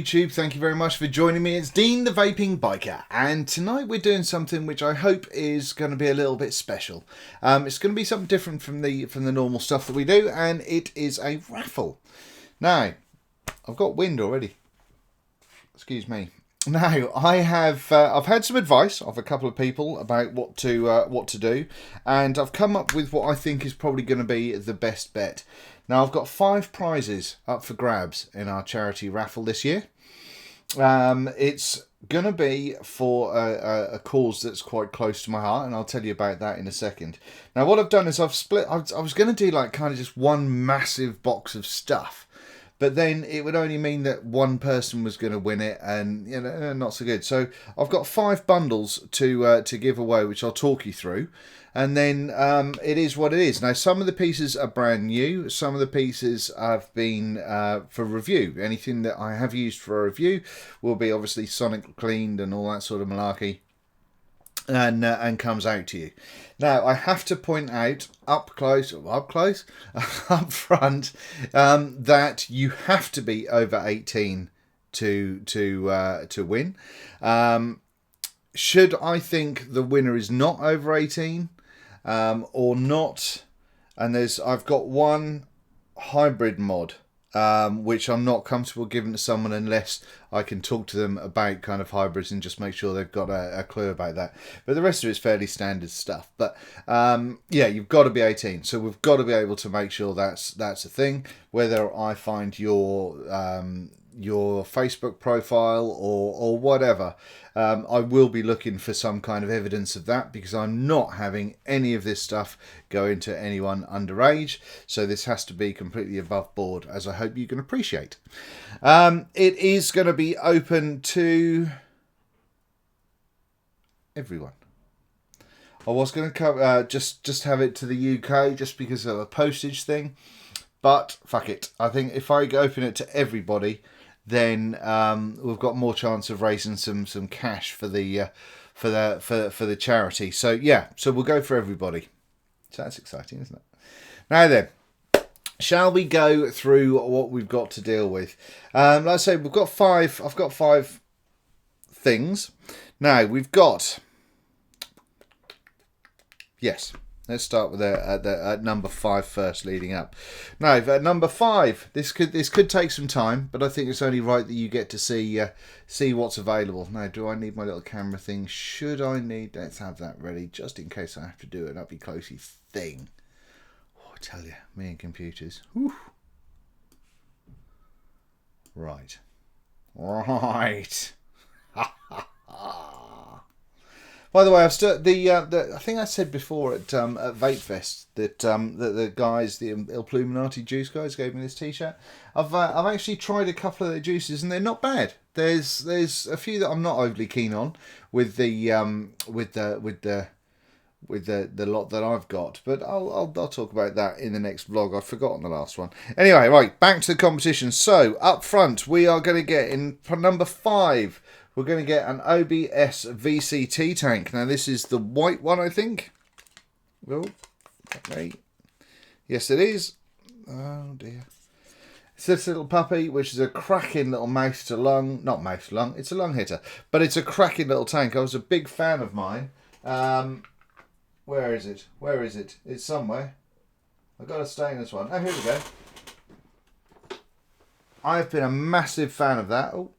YouTube, thank you very much for joining me. It's Dean the Vaping Biker, and tonight we're doing something which I hope is going to be a little bit special. It's going to be something different from the normal stuff that we do, and it is a raffle. Now, I've got wind already. Excuse me. Now, I've had some advice of a couple of people about what to do, and I've come up with what I think is probably going to be the best bet. Now, I've got 5 prizes up for grabs in our charity raffle this year. It's going to be for a cause that's quite close to my heart, and I'll tell you about that in a second. Now, what I've done is I've split. I was going to do like kind of just one massive box of stuff, but then it would only mean that one person was going to win it, and you know, not so good. So I've got 5 bundles to give away, which I'll talk you through. And then it is what it is. Now, some of the pieces are brand new. Some of the pieces have been for review. Anything that I have used for a review will be obviously sonic cleaned and all that sort of malarkey, and comes out to you. Now, I have to point out up front, that you have to be over 18 to win. Should I think the winner is not over 18? Or not, and I've got one hybrid mod, which I'm not comfortable giving to someone unless I can talk to them about kind of hybrids and just make sure they've got a clue about that. But the rest of it's fairly standard stuff. But yeah, you've got to be 18, so we've got to be able to make sure that's a thing. Whether I find your Facebook profile or whatever, I will be looking for some kind of evidence of that, because I'm not having any of this stuff go into anyone underage. So this has to be completely above board, as I hope you can appreciate. It is going to be open to everyone. I was going to just have it to the UK just because of a postage thing, but fuck it. I think if I open it to everybody, then we've got more chance of raising some cash for the charity. So yeah, so we'll go for everybody. So that's exciting, isn't it? Now then, shall we go through what we've got to deal with? Like I say, we've got 5. I've got 5 things. Now we've got, yes. Let's start with at number 5 first, leading up. Now, at number 5, this could take some time, but I think it's only right that you get to see what's available. Now, do I need my little camera thing? Should I need? Let's have that ready, just in case I have to do an uppy closey thing. Oh, I tell you, me and computers. Whew. Right. By the way, I've I think I said before at Vape Fest that the guys, the Illuminati juice guys, gave me this T-shirt. I've actually tried a couple of their juices, and they're not bad. There's a few that I'm not overly keen on with the lot that I've got, but I'll talk about that in the next vlog. I've forgotten the last one. Anyway, right, back to the competition. So up front, we are going to get in number 5. We're going to get an OBS VCT tank. Now, this is the white one, I think. Oh, okay. Yes, it is. Oh, dear. It's this little puppy, which is a cracking little mouth to lung. Not mouth to lung. It's a lung hitter. But it's a cracking little tank. I was a big fan of mine. Where is it? Where is it? It's somewhere. I've got to stay in this one. Oh, here we go. I've been a massive fan of that. Oh.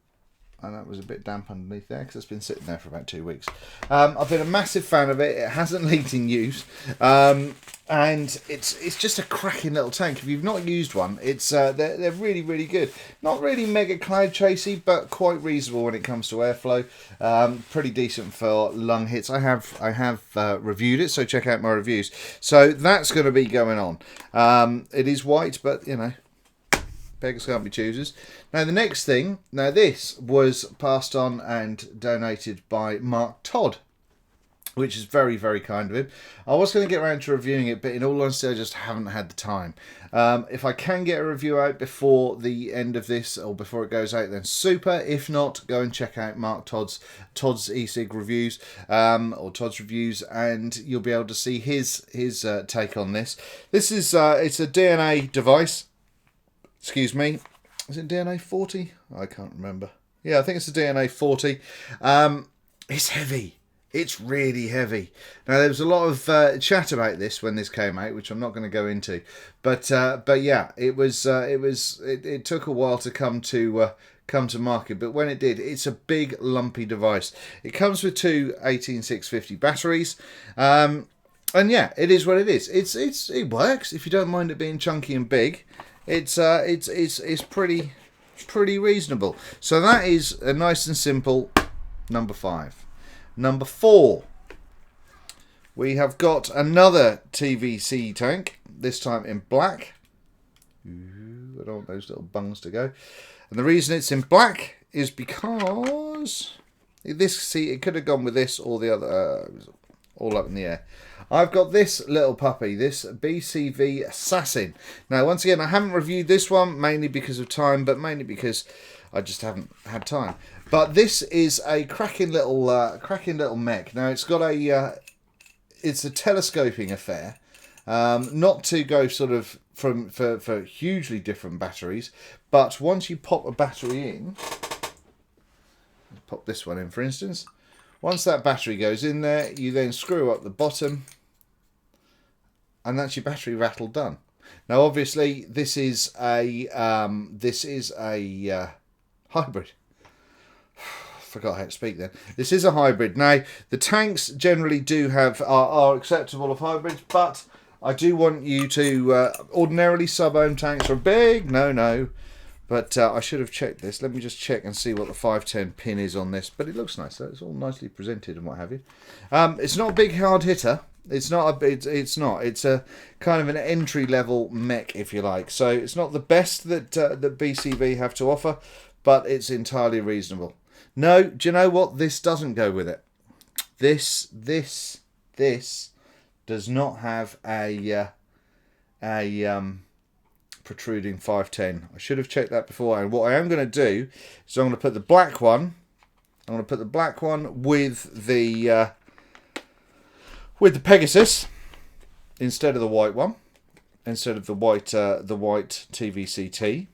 And that was a bit damp underneath there because it's been sitting there for about 2 weeks. I've been a massive fan of it. It hasn't leaked in use, and it's just a cracking little tank. If you've not used one, it's they're really, really good. Not really mega cloud chasey, but quite reasonable when it comes to airflow. Pretty decent for lung hits. I have reviewed it, so check out my reviews. So that's going to be going on. It is white, but you know, beggars can't be choosers. Now the next thing, this was passed on and donated by Mark Todd, which is very, very kind of him. I was going to get around to reviewing it, but in all honesty, I just haven't had the time. If I can get a review out before the end of this, or before it goes out, then super. If not, go and check out Mark Todd's e-cig reviews, or Todd's reviews, and you'll be able to see his take on this. This is it's a DNA device. Excuse me. Is it DNA 40? I can't remember. Yeah, I think it's the DNA 40. It's heavy. It's really heavy. Now there was a lot of chat about this when this came out, which I'm not going to go into, but yeah, it took a while to come to market, but when it did, it's a big lumpy device. It comes with two 18650 batteries, and yeah, it is what it is. It works if you don't mind it being chunky and big. It's pretty reasonable. So that is a nice and simple number 5. Number 4, we have got another TVC tank, this time in black. Ooh, I don't want those little bungs to go. And the reason it's in black is because it could have gone with this or the other, all up in the air. I've got this little puppy, this BCV Assassin. Now, once again, I haven't reviewed this one, mainly because of time, but mainly because I just haven't had time. But this is a cracking little mech. Now, it's got it's a telescoping affair, not to go sort of for hugely different batteries, but once you pop a battery in, pop this one in, for instance. Once that battery goes in there, you then screw up the bottom, and that's your battery rattle done. Now, obviously, this is a hybrid. Forgot how to speak then. This is a hybrid. Now, the tanks generally do are acceptable of hybrids, but I do want you to ordinarily sub-ohm tanks are big. No. But I should have checked this. Let me just check and see what the 510 pin is on this. But it looks nice. It's all nicely presented and what have you. It's not a big hard hitter. It's not. It's a kind of an entry level mech, if you like. So it's not the best that BCV have to offer, but it's entirely reasonable. No, do you know what? This doesn't go with it. This does not have a protruding 510. I should have checked that before. And what I am going to do is I'm going to put the black one. I'm going to put the black one with the Pegasus instead of the white one, instead of the white TVCT.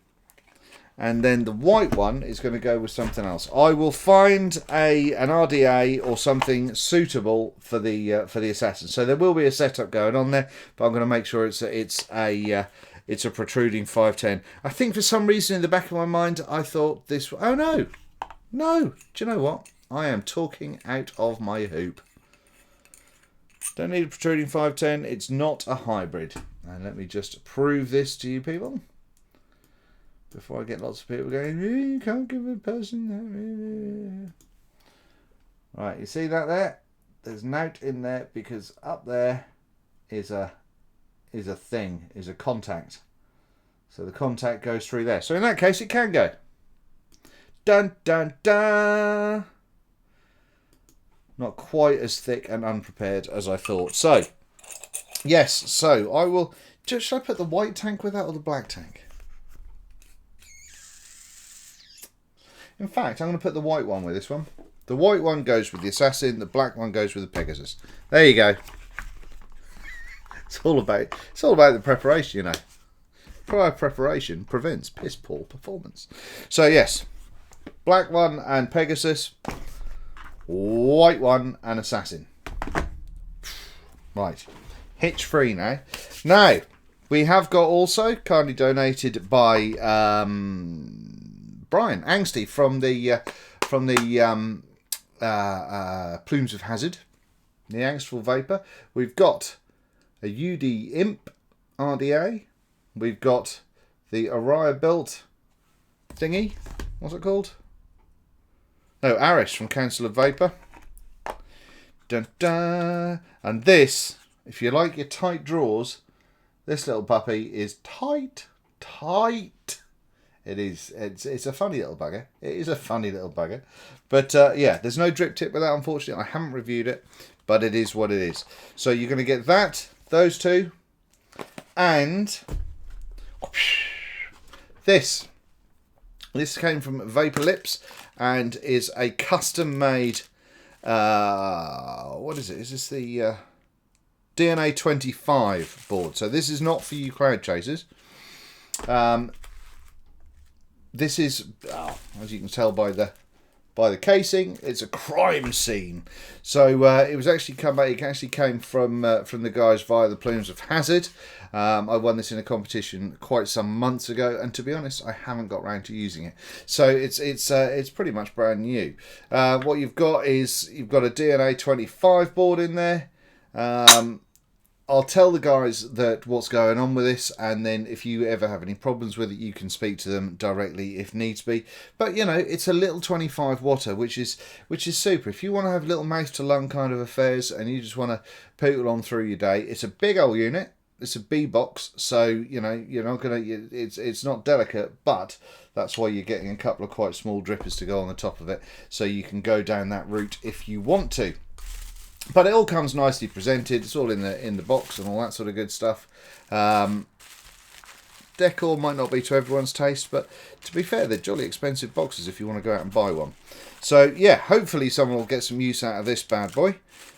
And then the white one is going to go with something else. I will find an RDA or something suitable for the Assassin. So there will be a setup going on there, but I'm going to make sure it's a protruding 510. I think for some reason in the back of my mind I thought this. Oh no, do you know what? I am talking out of my hoop. Don't need a protruding 510. It's not a hybrid. And let me just prove this to you people. Before I get lots of people going, you can't give a person that. Right, you see that there? There's note in there because up there is a contact. So the contact goes through there. So in that case, it can go. Dun dun dun. Not quite as thick and unprepared as I thought. So yes, so I will. Should I put the white tank with that or the black tank? In fact, I'm going to put the white one with this one. The white one goes with the Assassin. The black one goes with the Pegasus. There you go. It's all about the preparation, you know. Prior preparation prevents piss poor performance. So yes, black one and Pegasus, white one and Assassin. Right, hitch free now. Now we have got also kindly donated by Brian Angsty from the Plumes of Hazard, the Angstful Vapor. We've got a UD Imp RDA. We've got the Araya Built thingy. What's it called? No, Aris from Council of Vapor. Dun dun. And this, if you like your tight drawers, this little puppy is tight. It is. It's a funny little bugger. It is a funny little bugger. But yeah, there's no drip tip with that, unfortunately. I haven't reviewed it, but it is what it is. So you're going to get that, those two, and this. This came from Vapor Lips and is a custom made. What is it? Is this the DNA 25 board? So this is not for you crowd chasers. this is, as you can tell by the casing, it's a crime scene. So it was actually it actually came from the guys via the Plumes of Hazard. I won this in a competition quite some months ago, and to be honest, I haven't got round to using it. So it's pretty much brand new. What you've got is a DNA 25 board in there. I'll tell the guys that what's going on with this, and then if you ever have any problems with it, you can speak to them directly if needs be. But you know, it's a little 25 watter, which is super. If you want to have little mouth to lung kind of affairs, and you just want to poodle on through your day, it's a big old unit. It's a B box, so you know you're not gonna. It's not delicate, but that's why you're getting a couple of quite small drippers to go on the top of it, so you can go down that route if you want to. But it all comes nicely presented. It's all in the box and all that sort of good stuff. Decor might not be to everyone's taste, but to be fair, they're jolly expensive boxes if you want to go out and buy one. So yeah, hopefully someone will get some use out of this bad boy.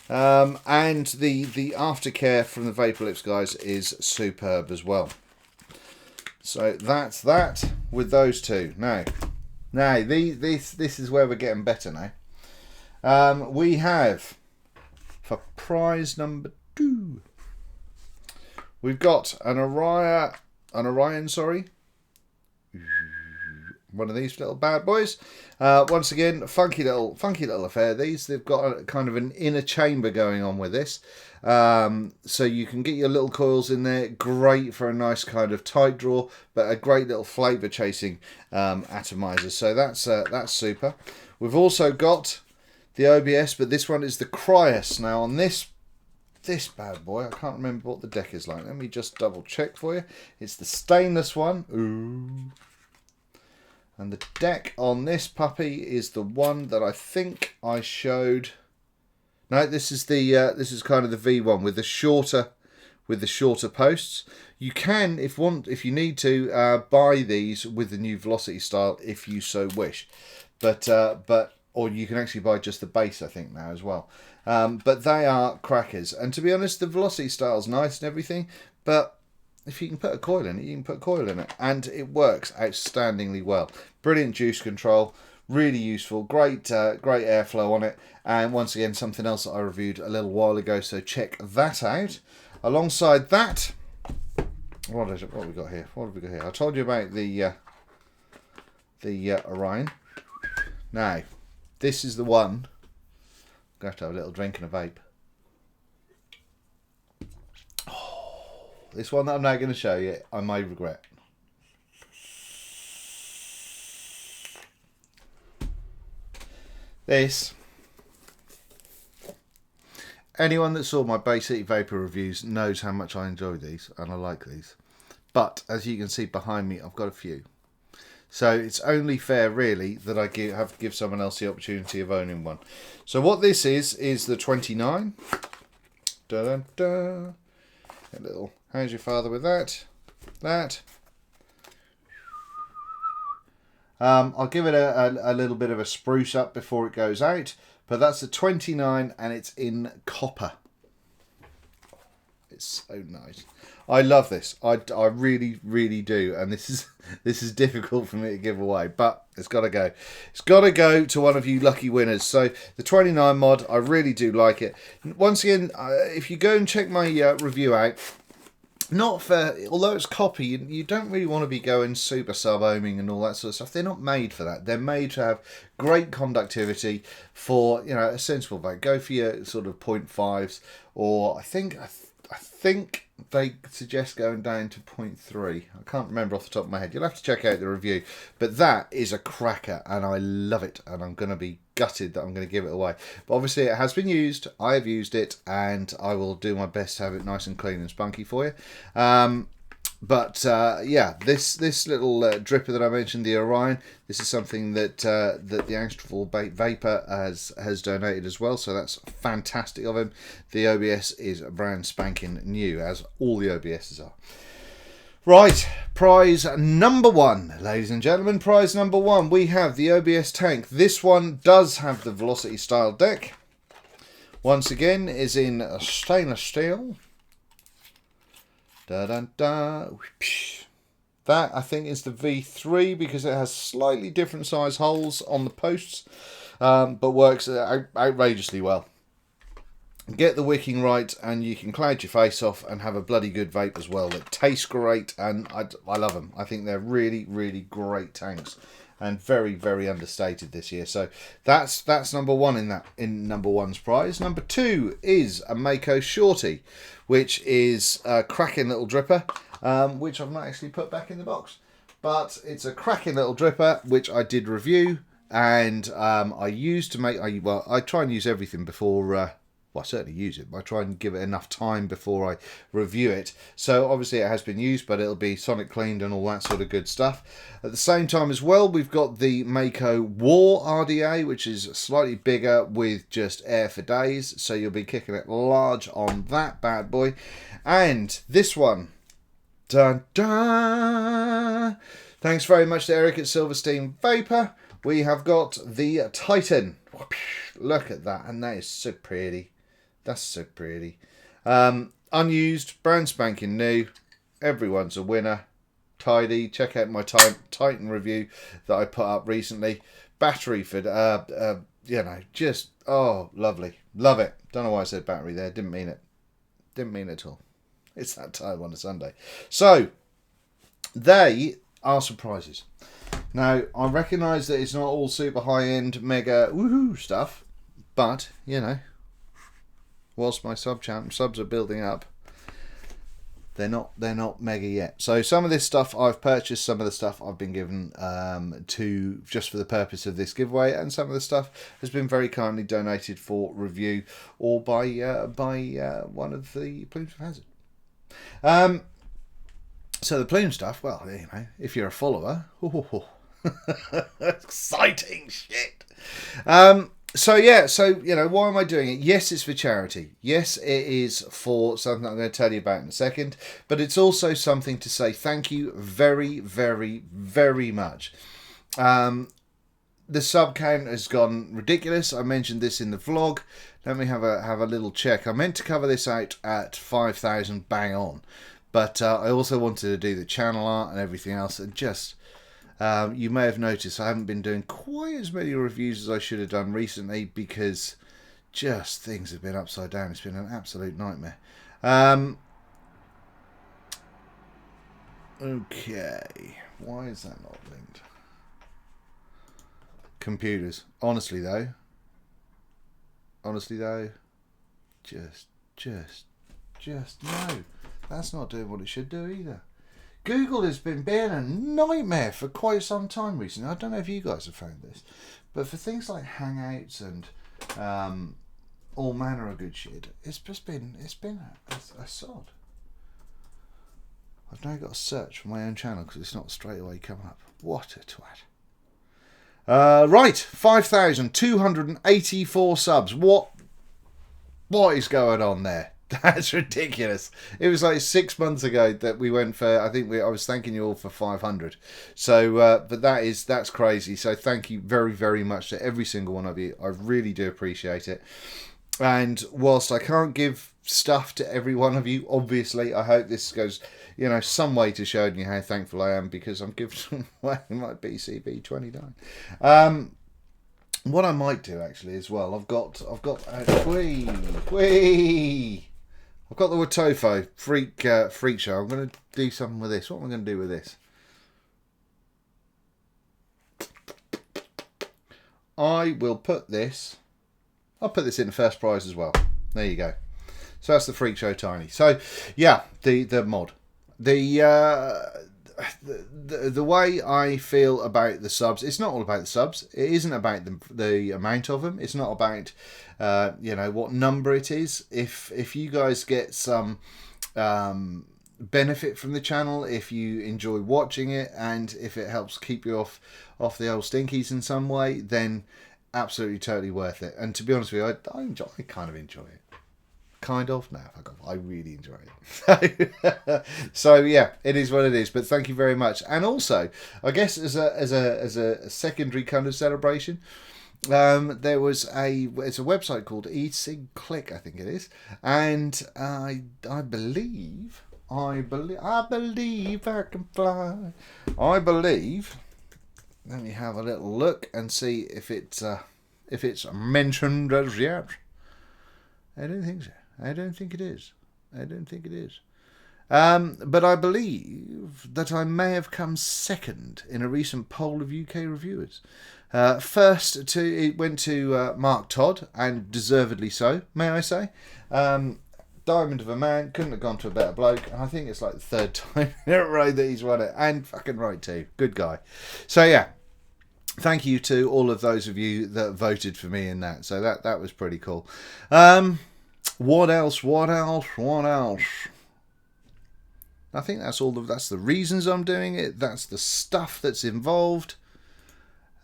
And the aftercare from the Vapor Lips guys is superb as well. So that's that with those two. Now this is where we're getting better now. We have, for prize number 2, we've got an Orion, sorry. One of these little bad boys. Once again, funky little affair. They've got a kind of an inner chamber going on with this, so you can get your little coils in there. Great for a nice kind of tight draw, but a great little flavour chasing atomizer. So that's super. We've also got the OBS, but this one is the Cryos. Now on this bad boy, I can't remember what the deck is like. Let me just double check for you. It's the stainless one. Ooh. And the deck on this puppy is the one that I think I showed. No, this is kind of the V1 with the shorter posts. You can, if you need to, buy these with the new Velocity style if you so wish, but or you can actually buy just the base, I think, now as well. But they are crackers, and to be honest, the Velocity style is nice and everything, but if you can put a coil in it, you can put a coil in it, and it works outstandingly well. Brilliant juice control, really useful, great airflow on it, and once again, something else that I reviewed a little while ago, so check that out. Alongside that, what have we got here? I told you about the Orion. Now, this is the one. I'm going to have to have a little drink and a vape. This one that I'm now going to show you, I may regret. This. Anyone that saw my basic vapor reviews knows how much I enjoy these, and I like these. But as you can see behind me, I've got a few. So it's only fair, really, that I have to give someone else the opportunity of owning one. So what this is the 29. Da-da-da. A little, how's your father with that? I'll give it a little bit of a spruce up before it goes out, but that's the 29 and it's in copper. It's so nice. I love this. I really, really do, and this is difficult for me to give away, but it's got to go. It's got to go to one of you lucky winners. So the 29 mod, I really do like it. Once again, if you go and check my review out, although it's copper, you don't really want to be going super sub-ohming and all that sort of stuff. They're not made for that. They're made to have great conductivity for, you know, a sensible vape. Go for your sort of 0.5s, or I think they suggest going down to 0.3. I can't remember off the top of my head. You'll have to check out the review. But that is a cracker, and I love it. And I'm going to be gutted that I'm going to give it away. But obviously it has been used. I have used it, and I will do my best to have it nice and clean and spunky for you. Yeah, this little dripper that I mentioned, the Orion, this is something that the Angstful Vapor has donated as well, so that's fantastic of him. The OBS is brand spanking new, as all the OBSs are. Right, prize number 1, ladies and gentlemen, prize number 1, we have the OBS tank. This one does have the Velocity style deck. Once again, is in stainless steel. Da-da-da. That, I think, is the V3 because it has slightly different size holes on the posts, but works outrageously well. Get the wicking right and you can cloud your face off and have a bloody good vape as well that tastes great, and I love them. I think they're really, really great tanks and very, very understated this year. So that's number one in number one's prize. Number two is a Mako Shorty, which is a cracking little dripper, which I've not actually put back in the box. But it's a cracking little dripper, which I did review, and I used to make... I try and use everything before... I certainly use it, but I try and give it enough time before I review it. So obviously it has been used, but it'll be sonic cleaned and all that sort of good stuff. At the same time as well, we've got the Mako War RDA, which is slightly bigger with just air for days. So you'll be kicking it large on that bad boy. And this one, dun dun! Thanks very much to Eric at Silverstein Vapor. We have got the Titan. Look at that, and that is so pretty. That's so pretty. Unused, brand spanking new. Everyone's a winner. Tidy. Check out my Titan review that I put up recently. Battery for, you know, just, oh, lovely. Love it. Don't know why I said battery there. Didn't mean it. Didn't mean it at all. It's that time on a Sunday. So, they are surprises. Now, I recognise that it's not all super high-end, mega, woohoo stuff, but, you know, whilst my subs are building up, they're not mega yet. So some of this stuff I've purchased, some of the stuff I've been given to just for the purpose of this giveaway, and some of the stuff has been very kindly donated for review or by one of the Plumes of Hazard. So the plume stuff, well, you know, if you're a follower, exciting shit. So yeah, so you know, why am I doing it? Yes, it's for charity. Yes, it is for something I'm going to tell you about in a second, but it's also something to say thank you very, very, very much. The sub count has gone ridiculous. I mentioned this in the vlog. Let me have a little check. I meant to cover this out at 5,000 bang on, but I also wanted to do the channel art and everything else, and just you may have noticed I haven't been doing quite as many reviews as I should have done recently because just things have been upside down. It's been an absolute nightmare. Okay, why is that not linked? Computers. Honestly though, just no. That's not doing what it should do either. Google has been being a nightmare for quite some time recently. I don't know if you guys have found this, but for things like Hangouts and all manner of good shit, it's been a sod. I've now got to search for my own channel because it's not straight away coming up. What a twat. Right, 5,284 subs. What is going on there? That's ridiculous. It was like 6 months ago that we went for, I was thanking you all for 500. So, but that's crazy. So thank you very, very much to every single one of you. I really do appreciate it. And whilst I can't give stuff to every one of you, obviously, I hope this goes, you know, some way to showing you how thankful I am because I'm giving away my BCB 29. What I might do actually as well, I've got I've got the Watofo freak show. I'm going to do something with this. What am I going to do with this? I'll put this in the first prize as well. There you go. So that's the Freak Show Tiny. So yeah, the mod. The way I feel about the subs, it's not all about the subs. It isn't about the amount of them. It's not about you know, what number it is. If you guys get some benefit from the channel, if you enjoy watching it, and if it helps keep you off the old stinkies in some way, then absolutely totally worth it. And to be honest with you, I kind of enjoy it. Kind of? No, I really enjoy it. So yeah, it is what it is. But thank you very much. And also, I guess as a secondary kind of celebration, there was it's a website called eSig Click, I think it is, and I believe I believe I can fly. I believe. Let me have a little look and see if it's mentioned as yet. I don't think so. I don't think it is. I don't think it is. But I believe that I may have come second in a recent poll of UK reviewers. It went to Mark Todd, and deservedly so, may I say. Diamond of a man, couldn't have gone to a better bloke. I think it's like the third time in a row that he's won it, and fucking right too. Good guy. So yeah, thank you to all of those of you that voted for me in that. So that was pretty cool. What else? I think that's that's the reasons I'm doing it. That's the stuff that's involved.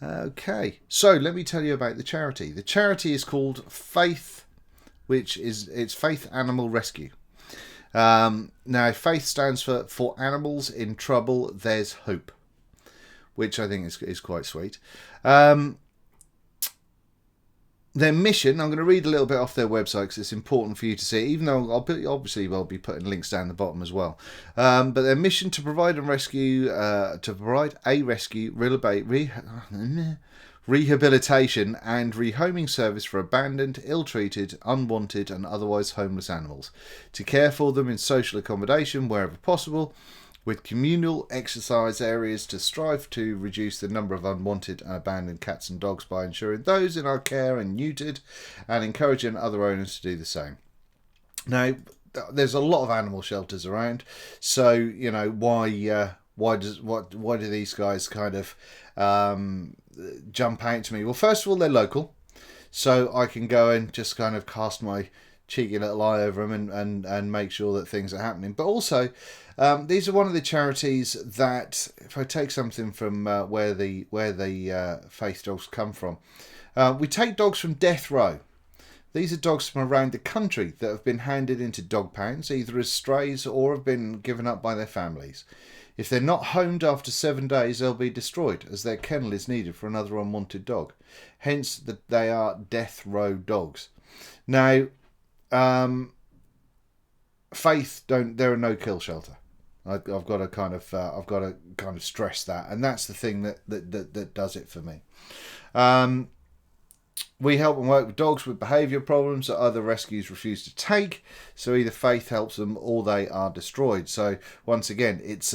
Okay, so let me tell you about the charity. The charity is called Faith, it's Faith Animal Rescue. Now, Faith stands for Animals in Trouble, There's Hope, which I think is quite sweet. Their mission, I'm going to read a little bit off their website because it's important for you to see, even though I'll be putting links down the bottom as well. But their mission to provide a rescue, rehabilitation and rehoming service for abandoned, ill-treated, unwanted and otherwise homeless animals, to care for them in social accommodation wherever possible, with communal exercise areas to strive to reduce the number of unwanted and abandoned cats and dogs by ensuring those in our care are neutered and encouraging other owners to do the same. Now, there's a lot of animal shelters around, so you know why do these guys kind of jump out to me? Well, first of all, they're local, so I can go and just kind of cast my cheeky little eye over them and make sure that things are happening. But also, these are one of the charities that, if I take something from where the Faith dogs come from, we take dogs from death row. These are dogs from around the country that have been handed into dog pounds, either as strays or have been given up by their families. If they're not homed after 7 days, they'll be destroyed, as their kennel is needed for another unwanted dog. Hence, they are death row dogs. Now, Faith they're a no-kill shelter. I've got to kind of stress that, and that's the thing that does it for me. We help and work with dogs with behaviour problems that other rescues refuse to take. So either Faith helps them or they are destroyed. So once again, it's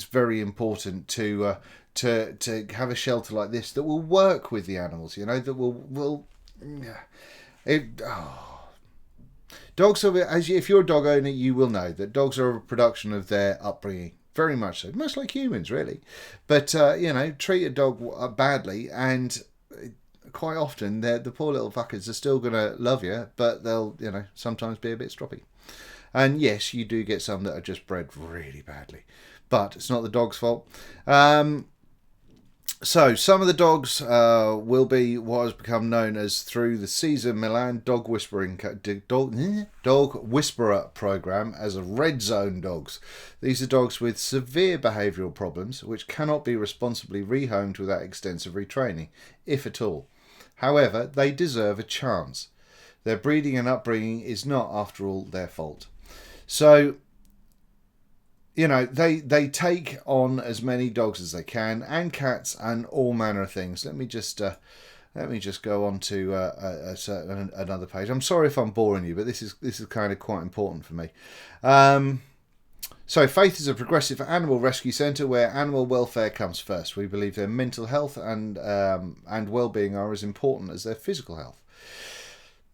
very important to have a shelter like this that will work with the animals. You know, that will. Dogs are, if you're a dog owner, you will know that dogs are a production of their upbringing. Very much so, much like humans, really. But treat a dog badly, and quite often the poor little fuckers are still going to love you, but they'll sometimes be a bit stroppy. And yes, you do get some that are just bred really badly, but it's not the dog's fault. So some of the dogs will be what has become known as, through the Cesar Millan Dog Whisperer program, as a red zone dogs. These are dogs with severe behavioural problems which cannot be responsibly rehomed without extensive retraining, if at all. However, they deserve a chance. Their breeding and upbringing is not, after all, their fault. So, they take on as many dogs as they can, and cats, and all manner of things. Let me just go on to another page. I'm sorry if I'm boring you, but this is kind of quite important for me. So Faith is a progressive animal rescue centre where animal welfare comes first. We believe their mental health and well-being are as important as their physical health.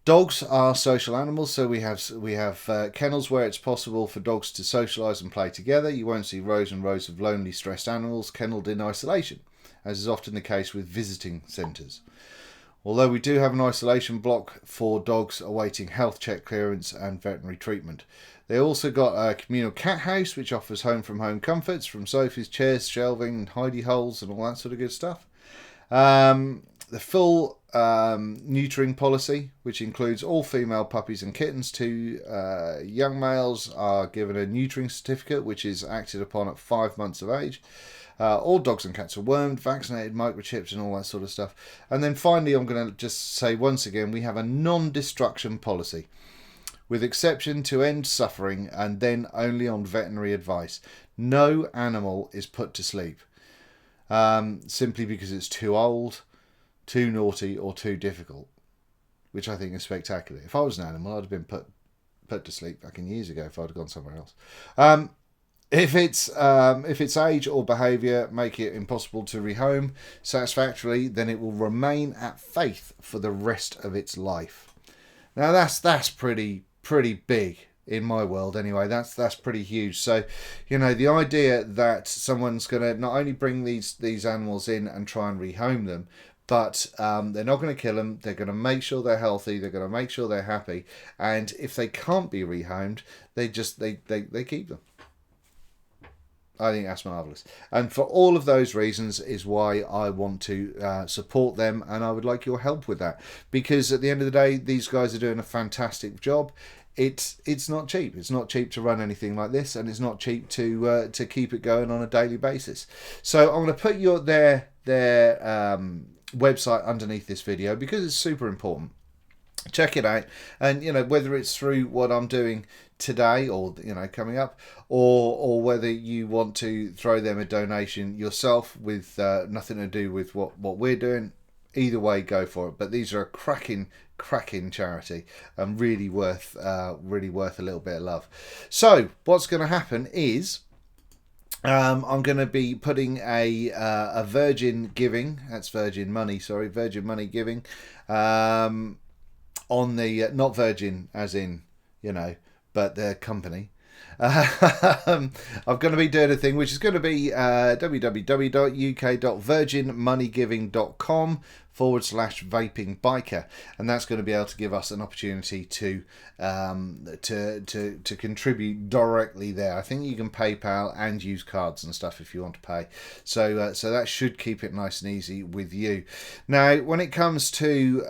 Dogs are social animals, so we have kennels where it's possible for dogs to socialise and play together. You won't see rows and rows of lonely, stressed animals kennelled in isolation, as is often the case with visiting centres. Although we do have an isolation block for dogs awaiting health check clearance and veterinary treatment. They also got a communal cat house, which offers home-from-home comforts, from sofas, chairs, shelving, hidey holes and all that sort of good stuff. The full neutering policy, which includes all female puppies and kittens. To young males are given a neutering certificate, which is acted upon at 5 months of age. All dogs and cats are wormed, vaccinated, microchipped and all that sort of stuff. And then finally, I'm going to just say once again, we have a non-destruction policy. with exception to end suffering and then only on veterinary advice. No animal is put to sleep simply because it's too old, too naughty, or too difficult, which I think is spectacular. If I was an animal, I'd have been put to sleep back in years ago if I'd have gone somewhere else. If its age or behaviour make it impossible to rehome satisfactorily, then it will remain at faith for the rest of its life. Now that's pretty big in my world anyway. That's pretty huge. So, you know, the idea that someone's going to not only bring these animals in and try and rehome them, but they're not going to kill them. They're going to make sure they're healthy. They're going to make sure they're happy. And if they can't be rehomed, they keep them. I think that's marvellous. And for all of those reasons is why I want to support them, and I would like your help with that. Because at the end of the day, these guys are doing a fantastic job. It's not cheap. It's not cheap to run anything like this, and it's not cheap to keep it going on a daily basis. So I'm going to put their website underneath this video because it's super important. Check it out, and you know, whether it's through what I'm doing today or, you know, coming up, or whether you want to throw them a donation yourself with nothing to do with what we're doing, either way, go for it. But these are a cracking charity and really worth a little bit of love. So what's going to happen is I'm going to be putting a Virgin Giving, that's Virgin Money, sorry, Virgin Money Giving, on the not Virgin as in, you know, but the company. I'm going to be doing a thing which is going to be www.uk.virginmoneygiving.com/vaping biker, and that's going to be able to give us an opportunity to contribute directly there. I think you can PayPal and use cards and stuff if you want to pay, so that should keep it nice and easy with you. Now, when it comes to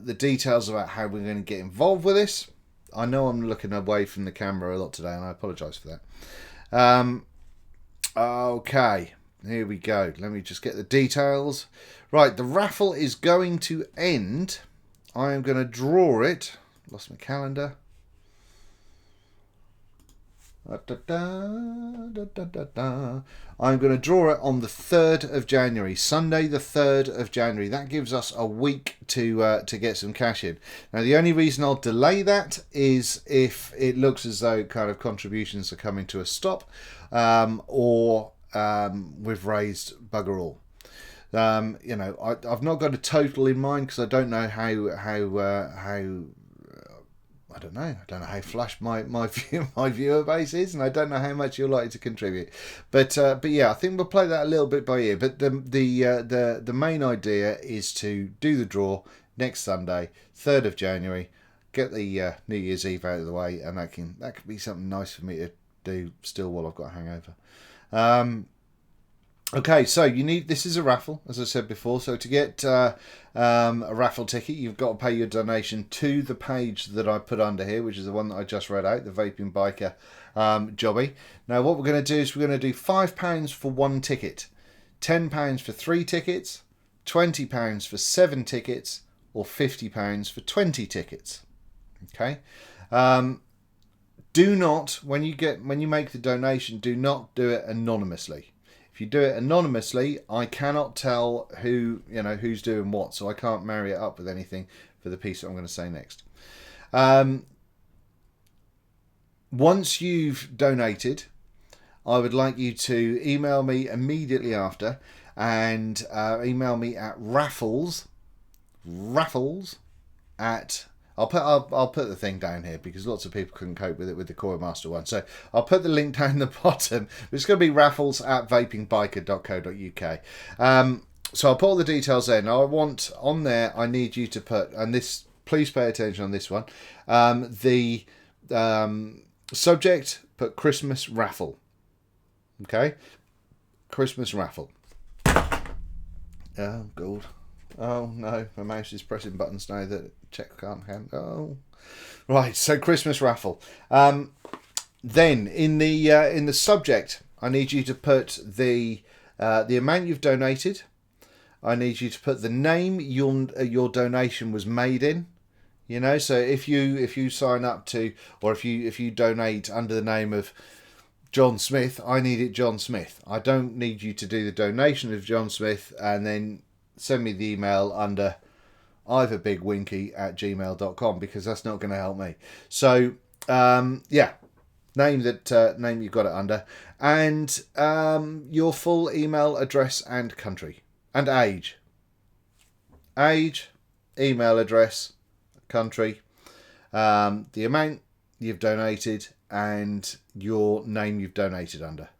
the details about how we're going to get involved with this, I know I'm looking away from the camera a lot today, and I apologise for that. Okay, here we go. Let me just get the details. Right, the raffle is going to end. I am going to draw it. Lost my calendar. I'm going to draw it on the 3rd of January, Sunday the 3rd of January. That gives us a week to get some cash in. Now, the only reason I'll delay that is if it looks as though kind of contributions are coming to a stop, or we've raised bugger all. You know, I've not got a total in mind because I don't know how I don't know how flush my viewer base is, and I don't know how much you're likely to contribute. But yeah, I think we'll play that a little bit by ear. But the main idea is to do the draw next Sunday, 3rd of January. Get the New Year's Eve out of the way, and that could be something nice for me to do still while I've got a hangover. Okay, so this is a raffle, as I said before. So to get a raffle ticket, you've got to pay your donation to the page that I put under here, which is the one that I just read out, the Vaping Biker jobby. Now, what we're going to do is we're going to do £5 for 1 ticket, £10 for 3 tickets, £20 for 7 tickets, or £50 for 20 tickets. Okay. Do not, when you make the donation, do not do it anonymously. If you do it anonymously, I cannot tell who's doing what, so I can't marry it up with anything for the piece that I'm going to say next. Once you've donated, I would like you to email me immediately after, and email me at raffles at... I'll put the thing down here because lots of people couldn't cope with it with the Coil Master one. So I'll put the link down the bottom. It's going to be raffles@vapingbiker.co.uk. So I'll put all the details there. Now I need you to put, and this, please pay attention on this one. The subject, put Christmas raffle. Okay, Christmas raffle. Oh God. Oh no, my mouse is pressing buttons now that check can't hand. Oh, right. So Christmas raffle. Then in the subject, I need you to put the amount you've donated. I need you to put the name your donation was made in. You know, so if you sign up to, or if you donate under the name of John Smith, I need it John Smith. I don't need you to do the donation of John Smith and then send me the email under iverbigwinky@gmail.com, because that's not going to help me. So yeah, name you've got it under, and your full email address and country and age, email address, country, the amount you've donated, and your name you've donated under.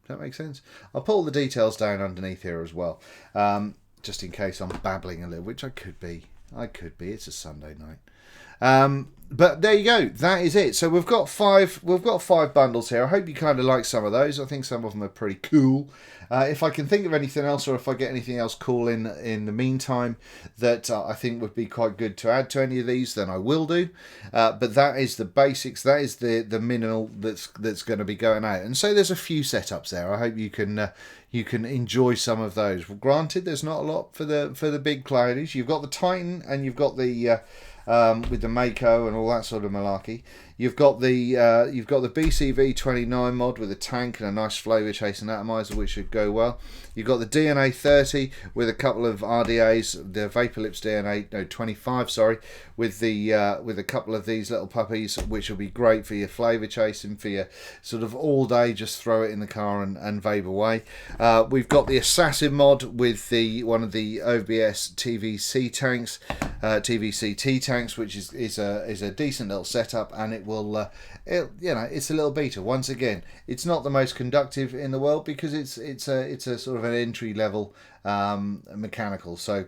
Does that make sense? I'll put all the details down underneath here as well, just in case I'm babbling a little, which I could be. It's a Sunday night. But there you go. That is it. So we've got five bundles here. I hope you kind of like some of those. I think some of them are pretty cool. If I can think of anything else, or if I get anything else cool in the meantime that I think would be quite good to add to any of these, then I will do. But that is the basics. That is the minimal that's going to be going out. And so there's a few setups there. I hope you can enjoy some of those. Well, granted, there's not a lot for the big cloudies. You've got the Titan, and you've got the with the Mako and all that sort of malarkey. You've got the BCV 29 mod with a tank and a nice flavour chasing atomizer, which should go well. You've got the DNA 30 with a couple of RDAs, the Vapor Lips DNA 25, sorry, with a couple of these little puppies, which will be great for your flavour chasing, for your sort of all day, just throw it in the car and vape away. We've got the Assassin mod with one of the OBS TVC tanks, TVC-T tanks, which is a decent little setup, and it will it's a little beta. Once again, it's not the most conductive in the world, because it's a sort of an entry level mechanical. So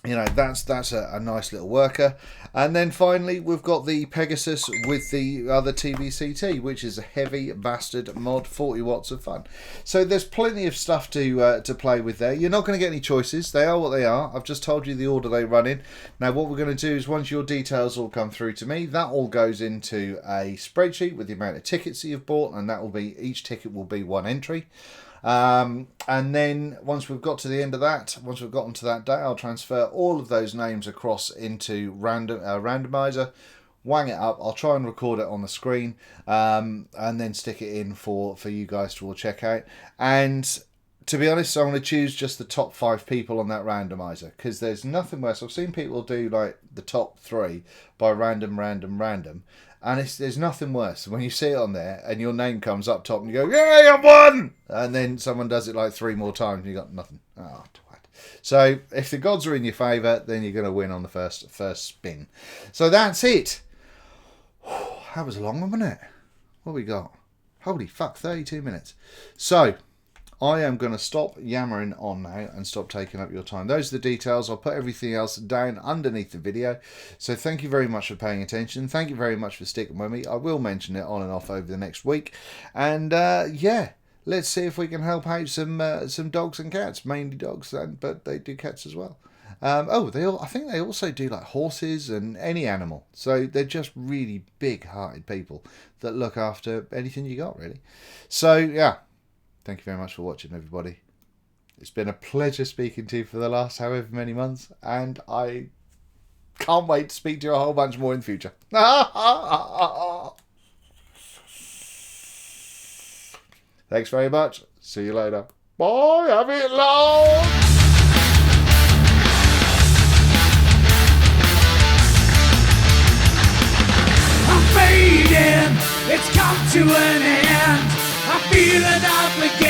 that's a nice little worker. And then finally, we've got the Pegasus with the other TVCT, which is a heavy bastard mod, 40 watts of fun. So there's plenty of stuff to play with there. You're not going to get any choices. They are what they are. I've just told you the order they run in. Now what we're going to do is, once your details all come through to me, that all goes into a spreadsheet with the amount of tickets that you've bought, and that will be, each ticket will be one entry. And then once we've got to the end of that, once we've gotten to that day, I'll transfer all of those names across into randomizer, wang it up. I'll try and record it on the screen, and then stick it in for you guys to all check out. And to be honest, I'm going to choose just the top 5 people on that randomizer, because there's nothing worse. I've seen people do like the top 3 by random, and there's nothing worse than when you see it on there and your name comes up top and you go, "Yay, I won!" And then someone does it like 3 more times and you got nothing. Oh, twat. So if the gods are in your favour, then you're going to win on the first spin. So that's it. That was a long one, wasn't it? What have we got? Holy fuck, 32 minutes. So I am going to stop yammering on now and stop taking up your time. Those are the details. I'll put everything else down underneath the video. So thank you very much for paying attention. Thank you very much for sticking with me. I will mention it on and off over the next week. And yeah, let's see if we can help out some dogs and cats. Mainly dogs, but they do cats as well. I think they also do like horses and any animal. So they're just really big-hearted people that look after anything you got, really. So yeah. Thank you very much for watching, everybody. It's been a pleasure speaking to you for the last however many months, and I can't wait to speak to you a whole bunch more in the future. Thanks very much. See you later. Bye. Have it long. I'm fading, it's come to an end. I feel an obligation.